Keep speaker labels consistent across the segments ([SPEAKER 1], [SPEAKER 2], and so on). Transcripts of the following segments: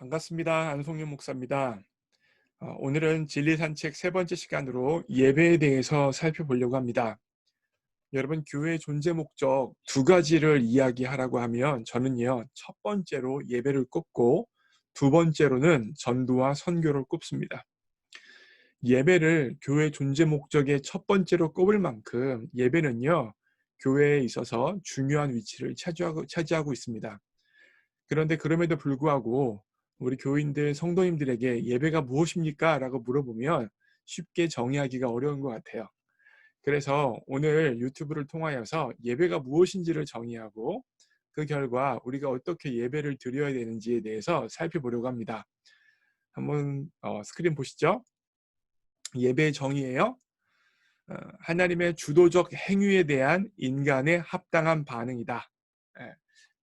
[SPEAKER 1] 반갑습니다. 안성윤 목사입니다. 오늘은 진리산책 세 번째 시간으로 예배에 대해서 살펴보려고 합니다. 여러분, 교회의 존재 목적 두 가지를 이야기하라고 하면 저는요, 첫 번째로 예배를 꼽고 두 번째로는 전도와 선교를 꼽습니다. 예배를 교회 존재 목적의 첫 번째로 꼽을 만큼 예배는요, 교회에 있어서 중요한 위치를 차지하고 있습니다. 그런데 그럼에도 불구하고 우리 교인들, 성도님들에게 예배가 무엇입니까? 라고 물어보면 쉽게 정의하기가 어려운 것 같아요. 그래서 오늘 유튜브를 통하여서 예배가 무엇인지를 정의하고 그 결과 우리가 어떻게 예배를 드려야 되는지에 대해서 살펴보려고 합니다. 한번 스크린 보시죠. 예배의 정의예요. 하나님의 주도적 행위에 대한 인간의 합당한 반응이다. 예,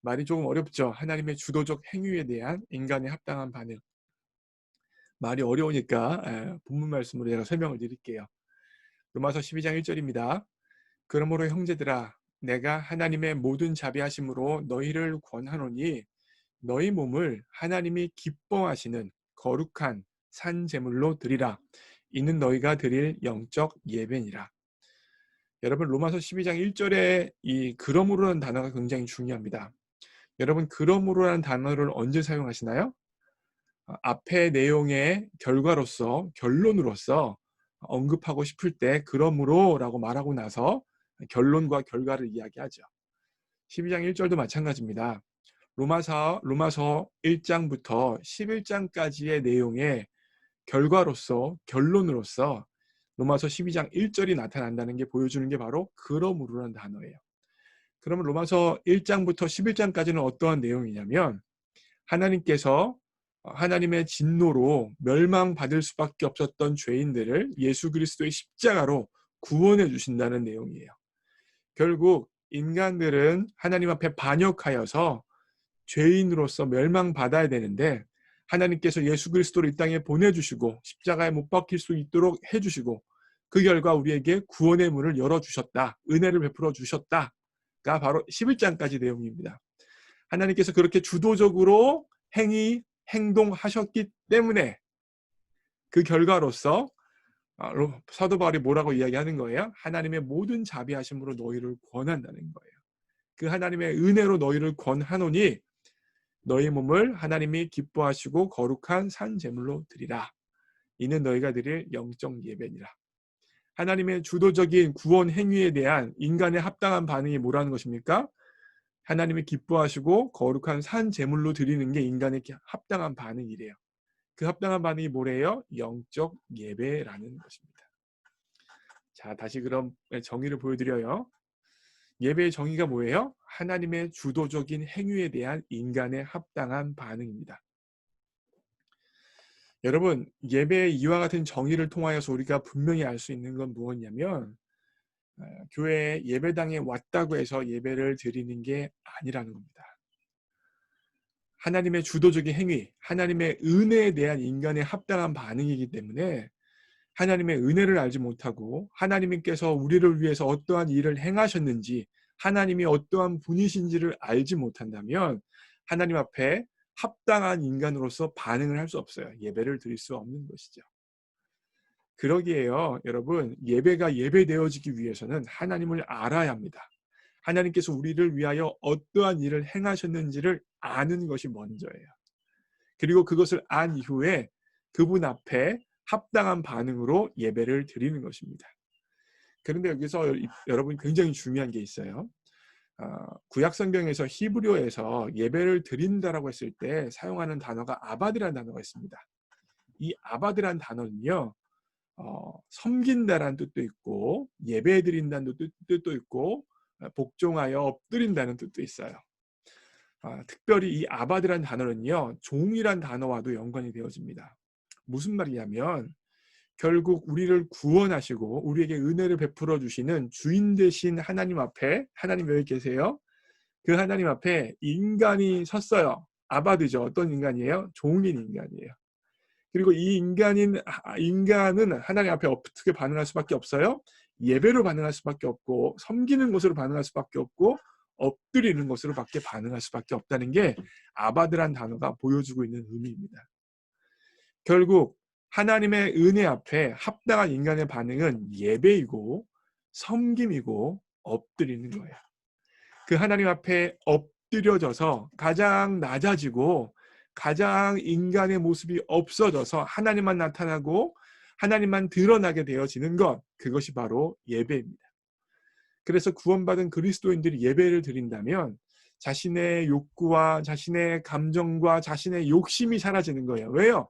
[SPEAKER 1] 말이 조금 어렵죠. 하나님의 주도적 행위에 대한 인간의 합당한 반응. 말이 어려우니까 본문 말씀으로 제가 설명을 드릴게요. 로마서 12장 1절입니다. 그러므로 형제들아 내가 하나님의 모든 자비하심으로 너희를 권하노니 너희 몸을 하나님이 기뻐하시는 거룩한 산 제물로 드리라. 이는 너희가 드릴 영적 예배니라. 여러분, 로마서 12장 1절에 이 그러므로라는 단어가 굉장히 중요합니다. 여러분, 그러므로라는 단어를 언제 사용하시나요? 앞의 내용의 결과로서, 결론으로서 언급하고 싶을 때 그러므로라고 말하고 나서 결론과 결과를 이야기하죠. 12장 1절도 마찬가지입니다. 로마서 1장부터 11장까지의 내용의 결과로서, 결론으로서 로마서 12장 1절이 나타난다는 게 보여주는 게 바로 그러므로라는 단어예요. 그러면 로마서 1장부터 11장까지는 어떠한 내용이냐면 하나님께서 하나님의 진노로 멸망받을 수밖에 없었던 죄인들을 예수 그리스도의 십자가로 구원해 주신다는 내용이에요. 결국 인간들은 하나님 앞에 반역하여서 죄인으로서 멸망받아야 되는데 하나님께서 예수 그리스도를 이 땅에 보내주시고 십자가에 못 박힐 수 있도록 해주시고 그 결과 우리에게 구원의 문을 열어주셨다. 은혜를 베풀어 주셨다가 바로 11장까지 내용입니다. 하나님께서 그렇게 주도적으로 행동하셨기 때문에 그 결과로서 사도 바울이 뭐라고 이야기하는 거예요? 하나님의 모든 자비하심으로 너희를 권한다는 거예요. 그 하나님의 은혜로 너희를 권하노니 너희 몸을 하나님이 기뻐하시고 거룩한 산 제물로 드리라. 이는 너희가 드릴 영적 예배니라. 하나님의 주도적인 구원 행위에 대한 인간의 합당한 반응이 뭐라는 것입니까? 하나님이 기뻐하시고 거룩한 산 제물로 드리는 게 인간의 합당한 반응이래요. 그 합당한 반응이 뭐래요? 영적 예배라는 것입니다. 자, 다시 그럼 정의를 보여드려요. 예배의 정의가 뭐예요? 하나님의 주도적인 행위에 대한 인간의 합당한 반응입니다. 여러분, 예배의 이와 같은 정의를 통하여서 우리가 분명히 알 수 있는 건 무엇이냐면 교회에 예배당에 왔다고 해서 예배를 드리는 게 아니라는 겁니다. 하나님의 주도적인 행위, 하나님의 은혜에 대한 인간의 합당한 반응이기 때문에 하나님의 은혜를 알지 못하고 하나님께서 우리를 위해서 어떠한 일을 행하셨는지 하나님이 어떠한 분이신지를 알지 못한다면 하나님 앞에 합당한 인간으로서 반응을 할 수 없어요. 예배를 드릴 수 없는 것이죠. 그러기에요, 여러분, 예배가 예배되어지기 위해서는 하나님을 알아야 합니다. 하나님께서 우리를 위하여 어떠한 일을 행하셨는지를 아는 것이 먼저예요. 그리고 그것을 안 이후에 그분 앞에 합당한 반응으로 예배를 드리는 것입니다. 그런데 여기서 여러분 굉장히 중요한 게 있어요. 구약 성경에서 히브리어에서 예배를 드린다라고 했을 때 사용하는 단어가 아바드라는 단어가 있습니다. 이 아바드라는 단어는요, 섬긴다라는 뜻도 있고 예배드린다는 뜻도 있고 복종하여 엎드린다는 뜻도 있어요. 특별히 이 아바드라는 단어는요, 종이란 단어와도 연관이 되어집니다. 무슨 말이냐면 결국 우리를 구원하시고 우리에게 은혜를 베풀어 주시는 주인 되신 하나님 앞에, 하나님 여기 계세요. 그 하나님 앞에 인간이 섰어요. 아바드죠. 어떤 인간이에요? 종인 인간이에요. 그리고 이 인간은 하나님 앞에 어떻게 반응할 수밖에 없어요? 예배로 반응할 수밖에 없고 섬기는 것으로 반응할 수밖에 없고 엎드리는 것으로밖에 반응할 수밖에 없다는 게 아바드란 단어가 보여주고 있는 의미입니다. 결국 하나님의 은혜 앞에 합당한 인간의 반응은 예배이고 섬김이고 엎드리는 거예요. 그 하나님 앞에 엎드려져서 가장 낮아지고 가장 인간의 모습이 없어져서 하나님만 나타나고 하나님만 드러나게 되어지는 것, 그것이 바로 예배입니다. 그래서 구원받은 그리스도인들이 예배를 드린다면 자신의 욕구와 자신의 감정과 자신의 욕심이 사라지는 거예요. 왜요?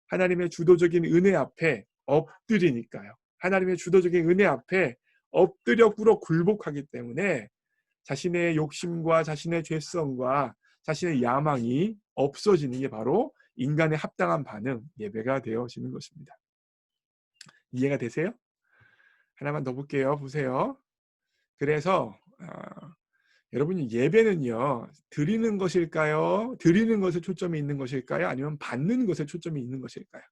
[SPEAKER 1] 하나님의 주도적인 은혜 앞에 엎드리니까요. 하나님의 주도적인 은혜 앞에 엎드려 꿇어 굴복하기 때문에 자신의 욕심과 자신의 죄성과 자신의 야망이 없어지는 게 바로 인간의 합당한 반응, 예배가 되어지는 것입니다. 이해가 되세요? 하나만 더 볼게요. 보세요. 그래서 여러분이 예배는요, 드리는 것일까요? 드리는 것에 초점이 있는 것일까요? 아니면 받는 것에 초점이 있는 것일까요?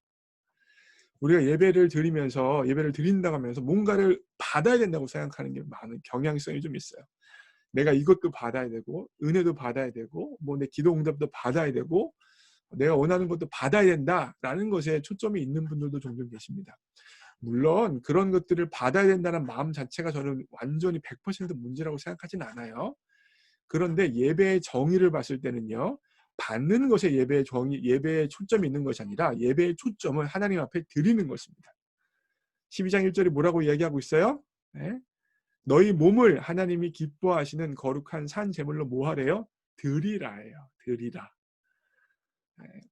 [SPEAKER 1] 우리가 예배를 드리면서 예배를 드린다고 하면서 뭔가를 받아야 된다고 생각하는 게 많은 경향성이 좀 있어요. 내가 이것도 받아야 되고 은혜도 받아야 되고 뭐 내 기도 응답도 받아야 되고 내가 원하는 것도 받아야 된다라는 것에 초점이 있는 분들도 종종 계십니다. 물론 그런 것들을 받아야 된다는 마음 자체가 저는 완전히 100% 문제라고 생각하진 않아요. 그런데 예배의 정의를 봤을 때는요. 받는 것에 예배의 정의, 예배의 초점이 있는 것이 아니라 예배의 초점은 하나님 앞에 드리는 것입니다. 12장 1절이 뭐라고 이야기하고 있어요? 네? 너희 몸을 하나님이 기뻐하시는 거룩한 산 제물로 뭐 하래요? 드리라예요. 드리라.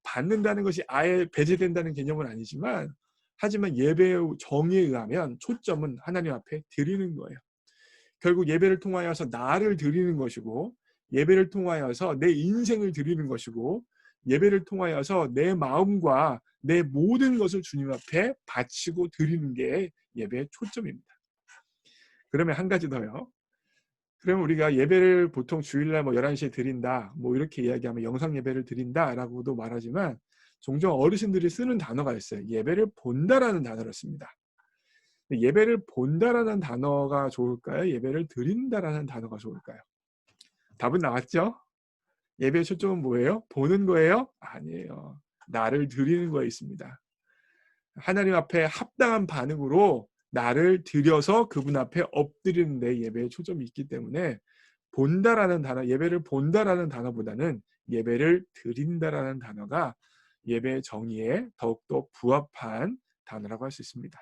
[SPEAKER 1] 받는다는 것이 아예 배제된다는 개념은 아니지만 하지만 예배의 정의에 의하면 초점은 하나님 앞에 드리는 거예요. 결국 예배를 통하여서 나를 드리는 것이고 예배를 통하여서 내 인생을 드리는 것이고 예배를 통하여서 내 마음과 내 모든 것을 주님 앞에 바치고 드리는 게 예배의 초점입니다. 그러면 한 가지 더요. 그러면 우리가 예배를 보통 주일날 뭐 11시에 드린다, 뭐 이렇게 이야기하면 영상 예배를 드린다라고도 말하지만 종종 어르신들이 쓰는 단어가 있어요. 예배를 본다라는 단어를 씁니다. 예배를 본다라는 단어가 좋을까요? 예배를 드린다라는 단어가 좋을까요? 답은 나왔죠? 예배의 초점은 뭐예요? 보는 거예요? 아니에요. 나를 드리는 거에 있습니다. 하나님 앞에 합당한 반응으로 나를 드려서 그분 앞에 엎드리는 데 예배의 초점이 있기 때문에 본다라는 단어, 예배를 본다라는 단어보다는 예배를 드린다라는 단어가 예배의 정의에 더욱더 부합한 단어라고 할 수 있습니다.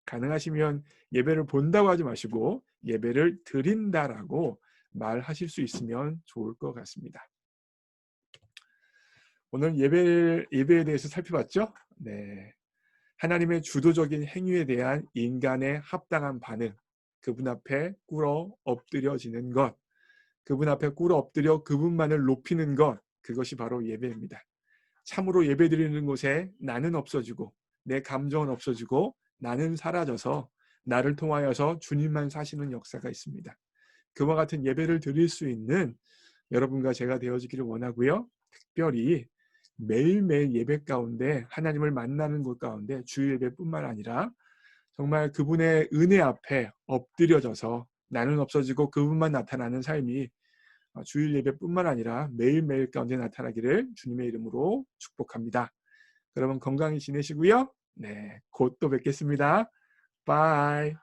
[SPEAKER 1] 가능하시면 예배를 본다고 하지 마시고 예배를 드린다라고 말하실 수 있으면 좋을 것 같습니다. 오늘 예배에 대해서 살펴봤죠? 네. 하나님의 주도적인 행위에 대한 인간의 합당한 반응, 그분 앞에 꿇어 엎드려지는 것, 그분 앞에 꿇어 엎드려 그분만을 높이는 것, 그것이 바로 예배입니다. 참으로 예배드리는 곳에 나는 없어지고 내 감정은 없어지고 나는 사라져서 나를 통하여서 주님만 사시는 역사가 있습니다. 그와 같은 예배를 드릴 수 있는 여러분과 제가 되어지기를 원하고요. 특별히 매일매일 예배 가운데 하나님을 만나는 곳 가운데 주일 예배뿐만 아니라 정말 그분의 은혜 앞에 엎드려져서 나는 없어지고 그분만 나타나는 삶이 주일 예배뿐만 아니라 매일매일 가운데 나타나기를 주님의 이름으로 축복합니다. 여러분 건강히 지내시고요. 네, 곧 또 뵙겠습니다. 바이.